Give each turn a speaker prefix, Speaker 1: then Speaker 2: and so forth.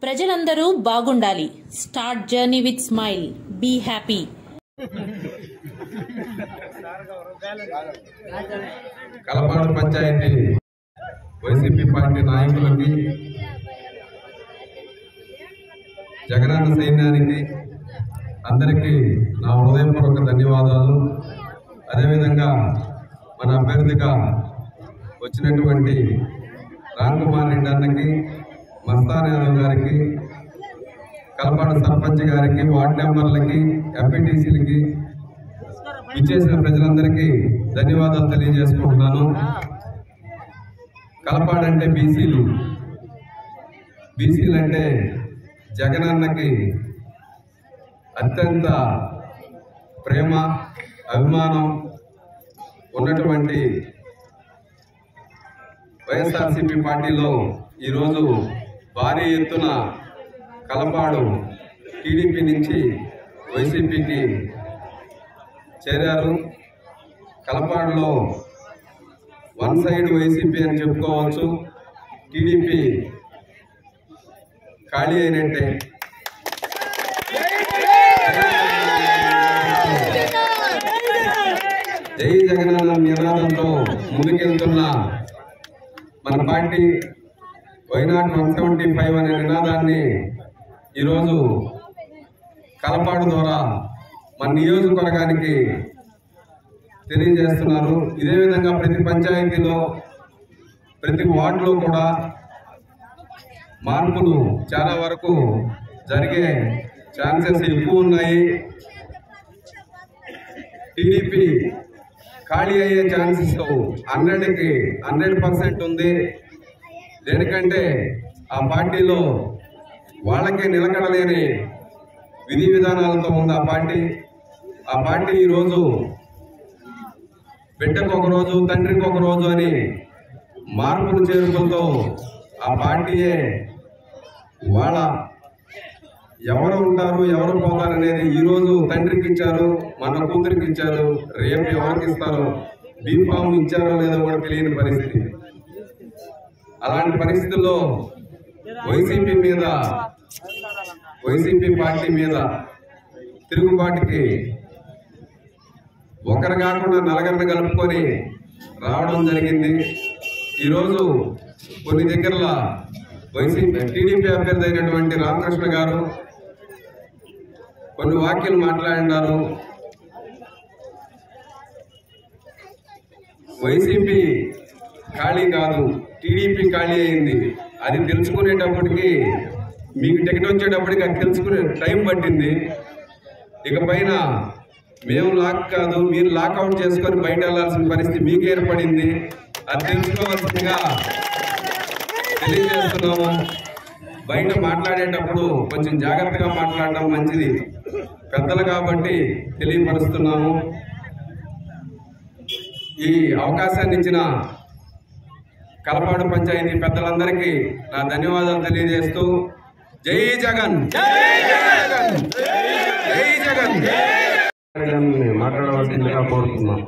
Speaker 1: ప్రజలందరూ బాగుండాలి. Start journey with smile. Be happy.
Speaker 2: Kalapadu panchayati YCP party నాయకులకి, జగనన్న సైన్యానికి అందరికీ నా హృదయపూర్వక ధన్యవాదాలు. అదేవిధంగా మన అభ్యర్థిగా వచ్చినటువంటి రామ్కుమార్ రెడ్డి అన్నకి, మస్తాన్ యాదవ్ గారికి, కలపాడు సర్పంచ్ గారికి, వార్డు మెంబర్లకి, ఎంపీటీసీలకి, ఇచ్చేసిన ప్రజలందరికీ ధన్యవాదాలు తెలియజేసుకుంటున్నాను. కలపాడంటే బీసీలు అంటే జగనన్నకి అత్యంత ప్రేమ, అభిమానం ఉన్నటువంటి వైఎస్ఆర్సీపీ పార్టీలో ఈరోజు భారీ ఎత్తున కలపాడు టీడీపీ నుంచి వైసీపీకి చేరారు. కలపాడులో వన్ సైడ్ వైసీపీ అని చెప్పుకోవచ్చు. టీడీపీ ఖాళీ అయినట్టే. జై జగనన్న నినాదంతో ముందుకెళ్తున్న మన పార్టీ వైనాట్ 175 అనే నినాదాన్ని ఈరోజు కలపాడు ద్వారా మన నియోజకవర్గానికి తెలియజేస్తున్నారు. ఇదే విధంగా ప్రతి పంచాయతీలో, ప్రతి వార్డులో కూడా మార్పులు చాలా వరకు జరిగే ఛాన్సెస్ ఎక్కువ ఉన్నాయి. టీడీపీ ఖాళీ అయ్యే ఛాన్సెస్ 100కి 100% ఉంది. ఎందుకంటే ఆ పార్టీలో వాళ్ళకే నిలకడలేని విధి విధానాలతో ఉంది ఆ పార్టీ ఈరోజు బిడ్డకు ఒక రోజు, తండ్రికి ఒక రోజు అని మార్పులు చేరుకుంటూ ఆ పార్టీయే వాళ్ళ ఎవరు ఉంటారు, ఎవరు పోతారు అనేది ఈరోజు తండ్రికి ఇచ్చారు, మన కూతురికి ఇచ్చారు, రేపు ఎవరికి ఇస్తారు, బీఫామ్ ఇచ్చారో లేదో కూడా తెలియని పరిస్థితి. అలాంటి పరిస్థితుల్లో వైసీపీ పార్టీ మీద తిరుగుబాటుకి ఒకరు కాకుండా నలుగురిని కలుపుకొని రావడం జరిగింది. ఈరోజు కొన్ని దగ్గరలో టీడీపీ అభ్యర్థి అయినటువంటి రామకృష్ణ గారు కొన్ని వ్యాఖ్యలు మాట్లాడినారు. వైసీపీ ఖాళీ కాదు, టీడీపీ ఖాళీ అయింది. అది తెలుసుకునేటప్పటికి, మీకు టికెట్ వచ్చేటప్పటికి అది తెలుసుకునే టైం పట్టింది. ఇక పైన మేము లాక్ కాదు, మీరు లాక్అవుట్ చేసుకొని బయట వెళ్లాల్సిన పరిస్థితి మీకు ఏర్పడింది. అది తెలుసుకోవాల్సిందిగా తెలియజేస్తున్నాము. బయట మాట్లాడేటప్పుడు కొంచెం జాగ్రత్తగా మాట్లాడడం మంచిది, పెద్దలు కాబట్టి తెలియపరుస్తున్నాము. ఈ అవకాశాన్ని ఇచ్చిన కలపాడు పంచాయతీ పెద్దలందరికీ నా ధన్యవాదాలు తెలియజేస్తూ జై జగన్, జై జగన్ మాట్లాడవలసిందిగా కోరుతున్నాం.